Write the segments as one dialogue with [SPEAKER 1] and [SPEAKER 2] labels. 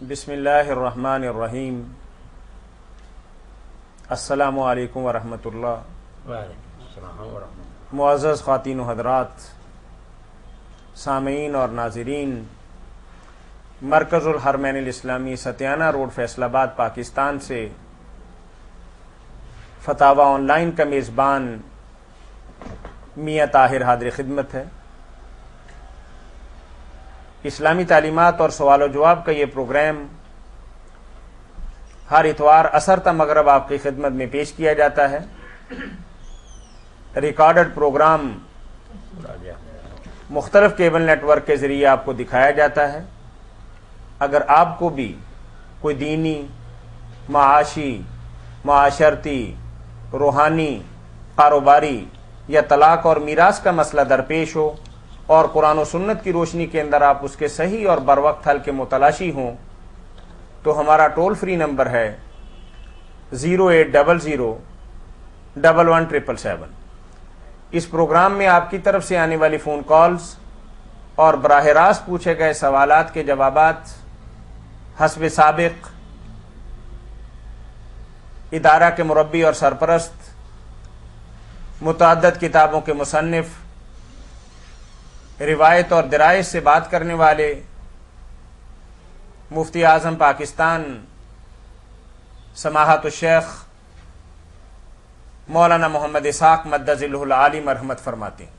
[SPEAKER 1] بسم اللہ الرحمن الرحیم. السلام علیکم ورحمۃ اللہ.
[SPEAKER 2] وعلیکم السلام ورحمۃ اللہ.
[SPEAKER 1] معزز خواتین و حضرات، سامعین اور ناظرین، مرکز الحرمین الاسلامی ستیانہ روڈ فیصل آباد پاکستان سے فتاوی آن لائن کا میزبان میاں طاہر حاضر خدمت ہے. اسلامی تعلیمات اور سوال و جواب کا یہ پروگرام ہر اتوار عصر تا مغرب آپ کی خدمت میں پیش کیا جاتا ہے. ریکارڈڈ پروگرام مختلف کیبل نیٹ ورک کے ذریعے آپ کو دکھایا جاتا ہے. اگر آپ کو بھی کوئی دینی، معاشی، معاشرتی، روحانی، کاروباری یا طلاق اور میراث کا مسئلہ درپیش ہو اور قرآن و سنت کی روشنی کے اندر آپ اس کے صحیح اور بروقت حل کے متلاشی ہوں تو ہمارا ٹول فری نمبر ہے 08001171777. اس پروگرام میں آپ کی طرف سے آنے والی فون کالز اور براہ راست پوچھے گئے سوالات کے جوابات حسب سابق ادارہ کے مربی اور سرپرست، متعدد کتابوں کے مصنف، روایت اور درائت سے بات کرنے والے مفتی اعظم پاکستان سماحت الشیخ مولانا محمد اسحاق مدظ العالی مرحمت فرماتے ہیں.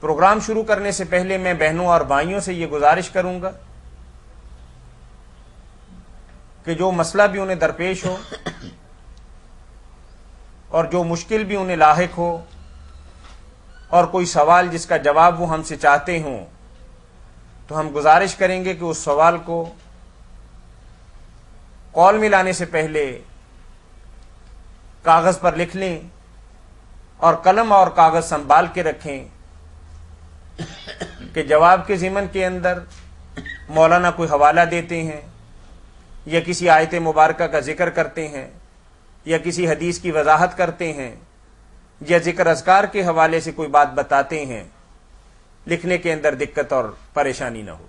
[SPEAKER 1] پروگرام شروع کرنے سے پہلے میں بہنوں اور بھائیوں سے یہ گزارش کروں گا کہ جو مسئلہ بھی انہیں درپیش ہو اور جو مشکل بھی انہیں لاحق ہو اور کوئی سوال جس کا جواب وہ ہم سے چاہتے ہوں تو ہم گزارش کریں گے کہ اس سوال کو کال میں لانے سے پہلے کاغذ پر لکھ لیں اور قلم اور کاغذ سنبھال کے رکھیں کہ جواب کے ضمن کے اندر مولانا کوئی حوالہ دیتے ہیں یا کسی آیت مبارکہ کا ذکر کرتے ہیں یا کسی حدیث کی وضاحت کرتے ہیں یا ذکر اذکار کے حوالے سے کوئی بات بتاتے ہیں، لکھنے کے اندر دقت اور پریشانی نہ ہو.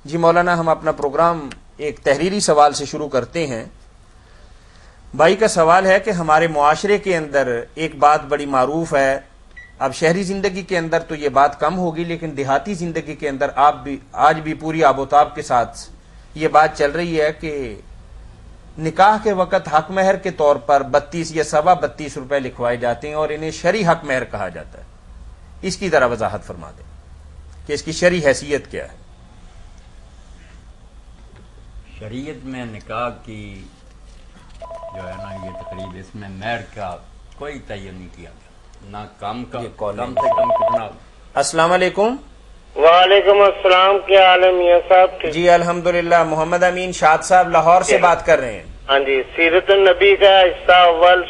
[SPEAKER 1] جی مولانا، ہم اپنا پروگرام ایک تحریری سوال سے شروع کرتے ہیں. بھائی کا سوال ہے کہ ہمارے معاشرے کے اندر ایک بات بڑی معروف ہے، اب شہری زندگی کے اندر تو یہ بات کم ہوگی لیکن دیہاتی زندگی کے اندر آج بھی پوری آب و تاب کے ساتھ یہ بات چل رہی ہے کہ نکاح کے وقت حق مہر کے طور پر 32 یا 32.25 روپے لکھوائے جاتے ہیں اور انہیں شرعی حق مہر کہا جاتا ہے. اس کی ذرا وضاحت فرما دیں کہ اس کی شرعی حیثیت کیا ہے.
[SPEAKER 2] شریعت میں نکاح کی جو ہے نا یہ تقریب، اس میں مہر کا کوئی تعین نہیں کیا گیا، نہ کم سے کم کتنا. السلام علیکم.
[SPEAKER 3] وعلیکم السلام، کیا حال ہے میاں صاحب؟
[SPEAKER 1] جی الحمدللہ. محمد امین شاد صاحب لاہور سے بات کر رہے ہیں.
[SPEAKER 3] ہاں جی، سیرت النبی کا حصہ اول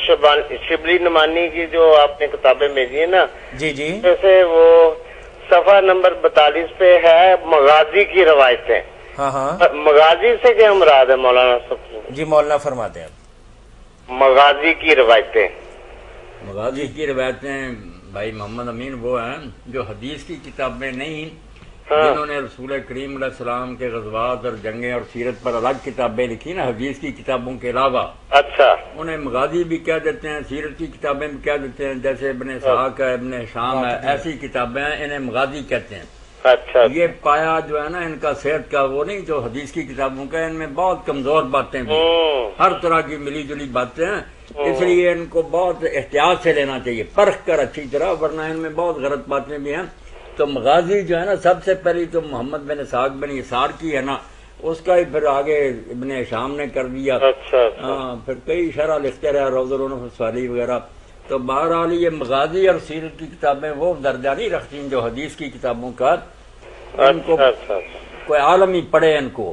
[SPEAKER 3] شبلی نمانی کی جو آپ نے کتابیں بھیجی ہیں نا،
[SPEAKER 1] جی جی،
[SPEAKER 3] جیسے وہ صفحہ نمبر 42 پہ ہے مغازی کی روایتیں.
[SPEAKER 1] ہاں ہاں،
[SPEAKER 3] مغازی سے کیا مراد ہے مولانا صاحب؟
[SPEAKER 1] جی مولانا فرماتے ہیں.
[SPEAKER 3] مغازی کی روایتیں،
[SPEAKER 2] مغازی کی روایتیں بھائی محمد امین وہ ہیں جو حدیث کی کتابیں نہیں، جنہوں نے رسول کریم علیہ السلام کے غزوات اور جنگیں اور سیرت پر الگ کتابیں لکھی نا حدیث کی کتابوں کے علاوہ.
[SPEAKER 3] اچھا،
[SPEAKER 2] انہیں مغازی بھی کہہ دیتے ہیں، سیرت کی کتابیں بھی کہہ دیتے ہیں، جیسے ابن اسحاق ہے، ابن ہشام ہے، ایسی کتابیں ہیں، انہیں مغازی کہتے ہیں.
[SPEAKER 3] اچھا،
[SPEAKER 2] یہ پایا جو ہے نا ان کا صحت کا وہ نہیں جو حدیث کی کتابوں کا، ان میں بہت کمزور باتیں بھی، ہر طرح کی ملی جلی باتیں ہیں. اس لیے ان کو بہت احتیاط سے لینا چاہیے، پرکھ کر اچھی طرح، ورنہ ان میں بہت غلط باتیں بھی ہیں. تو مغازی جو ہے نا سب سے پہلی تو محمد بن اسحاق بن یسار کی ہے نا، اس کا ہی پھر آگے ابن ہشام نے کر دیا. ہاں، پھر کئی شرح لکھتے رہے، روض العنف الصالح وغیرہ. تو بہرحال یہ مغازی اور سیرت کی کتابیں وہ درجہ نہیں رکھتی جو حدیث کی کتابوں کا. ان کو کوئی عالم ہی پڑھے ان کو.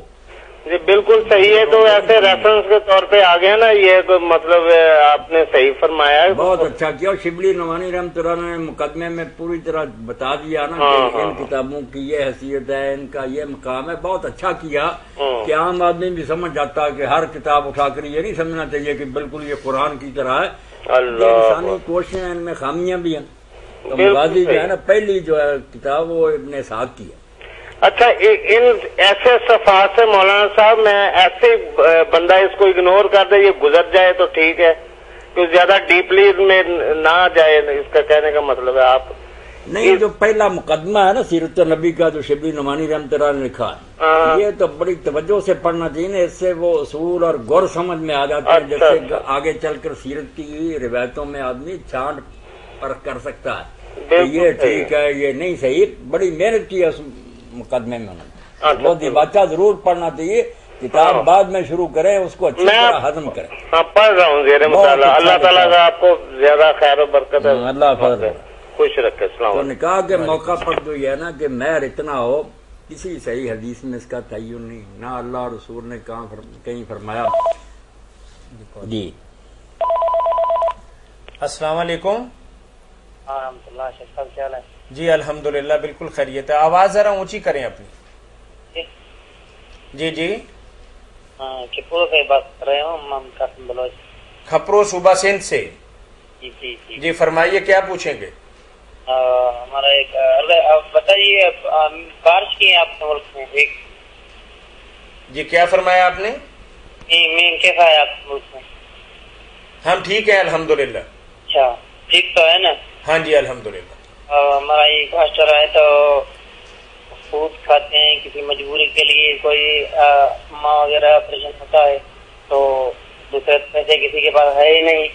[SPEAKER 3] جی بالکل صحیح ہے. تو ایسے ریفرنس کے طور پہ آ گیا نا، یہ کوئی مطلب آپ نے صحیح فرمایا ہے.
[SPEAKER 2] بہت اچھا کیا. شبلی نعمانی رحمۃ اللہ نے مقدمے میں پوری طرح بتا دیا نا کہ ان کتابوں کی یہ حیثیت ہے، ان کا یہ مقام ہے. بہت اچھا کیا کہ عام آدمی بھی سمجھ جاتا کہ ہر کتاب اٹھا کر یہ نہیں سمجھنا چاہیے کہ بالکل یہ قرآن کی طرح ہے. انسانی کوششیں ان میں خامیاں بھی ہیں. تو مغازی جو ہے نا پہلی جو ہے کتاب وہ ابن اسحاق کی ہے۔
[SPEAKER 3] اچھا ان ایسے صفحات سے مولانا صاحب میں ایسے بندہ اس کو اگنور کر دے یہ گزر جائے تو ٹھیک ہے، کہ زیادہ ڈیپلی میں نہ جائے، اس کا کہنے کا مطلب ہے آپ
[SPEAKER 2] نہیں جو پہلا مقدمہ ہے نا سیرت النبی کا جو شبلی نعمانی رحمۃ اللہ نے لکھا ہے یہ تو بڑی توجہ سے پڑھنا چاہیے نا، اس سے وہ اصول اور غور سمجھ میں آ جاتے ہیں، جیسے آگے چل کر سیرت کی روایتوں میں آدمی چھانٹ پرکھ کر سکتا ہے کہ یہ ٹھیک ہے یہ نہیں صحیح۔ بڑی محنت کی ہے اس مقدمے میں انہوں نے، وہ دیباچہ ضرور پڑھنا چاہیے، کتاب بعد میں شروع کریں اس کو اچھی طرح ہضم کریں۔
[SPEAKER 3] پڑھ رہا ہوں زیر مطالعہ، اللہ تعالیٰ کا آپ کو زیادہ خیر و برکت ہے،
[SPEAKER 2] اللہ فضل
[SPEAKER 3] خوش رکھے۔ السلام
[SPEAKER 2] تو
[SPEAKER 3] علیکم۔
[SPEAKER 2] نکاح کے موقع پر جو یہ ہے نا کہ مہر اتنا ہو، کسی صحیح حدیث میں اس کا تعین نہیں، نہ اللہ اور رسول نے کہیں فرمایا۔ جی
[SPEAKER 1] السلام علیکم۔
[SPEAKER 3] رحمۃ اللہ، شیخ صاحب کیا حال ہے؟
[SPEAKER 1] جی الحمدللہ بالکل خیریت ہے، آواز ذرا اونچی کریں اپنی۔ جی جی
[SPEAKER 3] کپور سے بات کر رہے ہوں، امام قاسم بلوچ۔
[SPEAKER 1] کھپرو صوبہ سندھ سے؟
[SPEAKER 3] جی جی جی
[SPEAKER 1] جی فرمائیے کیا پوچھیں گے؟
[SPEAKER 3] ہمارا ایک بتائیے بارش کی ہے آپ کے ملک میں ایک؟
[SPEAKER 1] جی کیا فرمایا آپ نے؟
[SPEAKER 3] میں کیسا ہے آپ کے ملک میں؟
[SPEAKER 1] ہم ٹھیک ہیں الحمدللہ۔
[SPEAKER 3] اچھا ٹھیک تو ہے نا؟
[SPEAKER 1] ہاں جی الحمدللہ۔
[SPEAKER 3] ہمارا یہ کاش چل رہا ہے تو سود کھاتے ہیں، کسی مجبوری کے لیے کوئی ماں وغیرہ آپریشن ہوتا ہے تو دوسرے پیسے کسی کے پاس ہے ہی نہیں،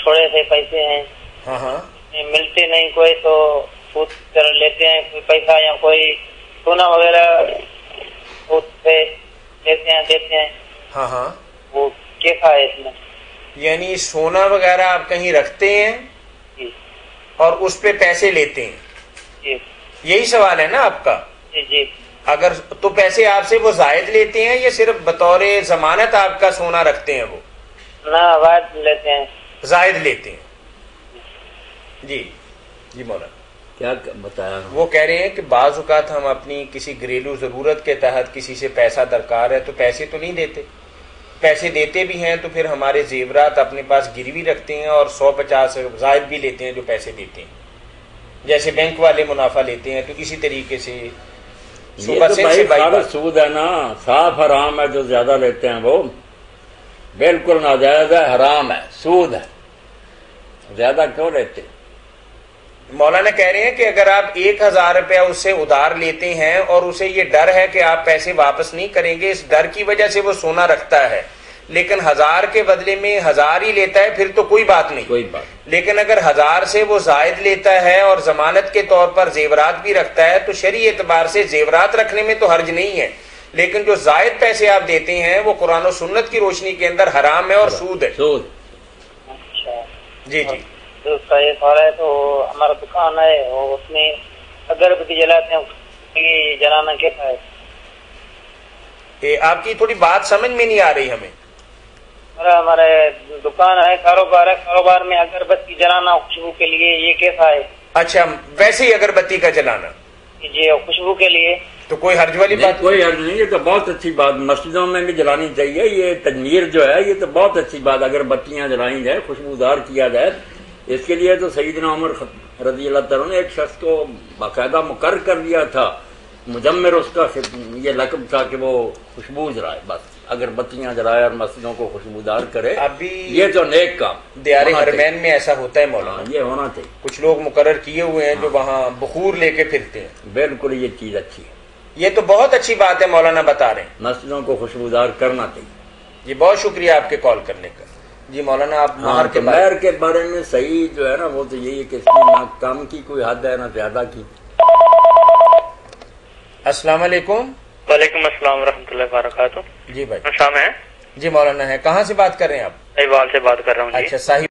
[SPEAKER 3] تھوڑے سے پیسے ہیں،
[SPEAKER 1] ہاں ہاں
[SPEAKER 3] ملتے نہیں کوئی تو سود کر لیتے ہیں کوئی پیسہ، یا کوئی سونا وغیرہ سود پہ لیتے ہیں دیتے ہیں،
[SPEAKER 1] ہاں ہاں۔
[SPEAKER 3] وہ کیسا ہے اس میں؟
[SPEAKER 1] یعنی سونا وغیرہ آپ کہیں رکھتے ہیں
[SPEAKER 3] جی
[SPEAKER 1] اور اس پہ پیسے لیتے ہیں،
[SPEAKER 3] جی
[SPEAKER 1] یہی سوال ہے نا آپ کا؟
[SPEAKER 3] جی جی
[SPEAKER 1] اگر تو پیسے آپ سے وہ زائد لیتے ہیں یا صرف بطور ضمانت آپ کا سونا رکھتے ہیں؟ وہ
[SPEAKER 3] نہ وائد لیتے ہیں،
[SPEAKER 1] زائد لیتے ہیں۔ جی جی مولانا
[SPEAKER 2] کیا بتایا؟
[SPEAKER 1] وہ کہہ رہے ہیں کہ بعض اوقات ہم اپنی کسی گھریلو ضرورت کے تحت کسی سے پیسہ درکار ہے تو پیسے تو نہیں دیتے، پیسے دیتے بھی ہیں تو پھر ہمارے زیورات اپنے پاس گروی رکھتے ہیں اور 150 زائد بھی لیتے ہیں جو پیسے دیتے ہیں، جیسے بینک والے منافع لیتے ہیں، تو اسی طریقے سے
[SPEAKER 2] یہ تو بھائی خالص سود ہے نا، صاف حرام ہے، جو زیادہ لیتے ہیں وہ بالکل ناجائز ہے، حرام ہے، سود ہے، زیادہ کیوں لیتے؟
[SPEAKER 1] مولانا کہہ رہے ہیں کہ اگر آپ 1000 روپیہ اس سے ادھار لیتے ہیں اور اسے یہ ڈر ہے کہ آپ پیسے واپس نہیں کریں گے، اس ڈر کی وجہ سے وہ سونا رکھتا ہے، لیکن 1000 کے بدلے میں 1000 ہی لیتا ہے، پھر تو کوئی بات نہیں،
[SPEAKER 2] کوئی بات۔
[SPEAKER 1] لیکن اگر 1000 سے وہ زائد لیتا ہے اور ضمانت کے طور پر زیورات بھی رکھتا ہے تو شرعی اعتبار سے زیورات رکھنے میں تو حرج نہیں ہے، لیکن جو زائد پیسے آپ دیتے ہیں وہ قرآن و سنت کی روشنی کے اندر حرام ہے اور سود ہے۔
[SPEAKER 2] سود۔
[SPEAKER 3] اچھا
[SPEAKER 1] جی جی
[SPEAKER 3] دوسرا یہ سوال ہے تو ہمارا دکان ہے اور اس میں اگربتی جلاتے ہیں، یہ جلانا کیسا ہے؟
[SPEAKER 1] آپ کی تھوڑی بات سمجھ میں نہیں آ رہی ہمیں۔
[SPEAKER 3] ہمارے دکان ہے، کاروبار ہے، کاروبار میں اگربتی جلانا خوشبو کے لیے یہ کیسا ہے؟
[SPEAKER 1] اچھا ویسے ہی اگربتی کا جلانا؟
[SPEAKER 3] جی خوشبو کے لیے
[SPEAKER 1] تو کوئی حرج والی بات؟
[SPEAKER 2] کوئی حرج نہیں، یہ تو بہت اچھی بات، مسجدوں میں بھی جلانی چاہیے، یہ تجمیر جو ہے یہ تو بہت اچھی بات، اگر بتیاں جلائی جائے، خوشبودار کیا جائے، اس کے لیے تو سیدنا عمر رضی اللہ تعالیٰ نے ایک شخص کو باقاعدہ مقرر کر دیا تھا، مجمر اس کا یہ لقب تھا کہ وہ خوشبو جلائے، بس اگر بتیاں جلائے اور مسجدوں کو خوشبودار کرے،
[SPEAKER 1] ابھی
[SPEAKER 2] یہ تو نیک کام
[SPEAKER 1] دیار حرمین میں ایسا ہوتا ہے مولانا،
[SPEAKER 2] یہ ہونا چاہیے،
[SPEAKER 1] کچھ لوگ مقرر کیے ہوئے ہیں جو وہاں بخور لے کے پھرتے ہیں،
[SPEAKER 2] بالکل یہ چیز اچھی ہے،
[SPEAKER 1] یہ تو بہت اچھی بات ہے مولانا بتا رہے ہیں،
[SPEAKER 2] مسجدوں کو خوشبودار کرنا چاہیے۔
[SPEAKER 1] جی بہت شکریہ آپ کے کال کرنے کا۔ جی مولانا آپ مہر کے
[SPEAKER 2] مہر کے بارے میں صحیح جو ہے نا وہ تو یہی ہے کہ اس کی نہ کم کی کوئی حد ہے نہ زیادہ کی۔
[SPEAKER 1] السلام علیکم۔
[SPEAKER 3] وعلیکم السلام ورحمۃ اللہ وبرکاتہ۔
[SPEAKER 1] جی بھائی
[SPEAKER 3] شام ہے
[SPEAKER 1] جی مولانا ہے، کہاں سے بات کر رہے ہیں آپ؟
[SPEAKER 3] ایوال سے بات کر رہا ہوں جی۔
[SPEAKER 1] اچھا صاحب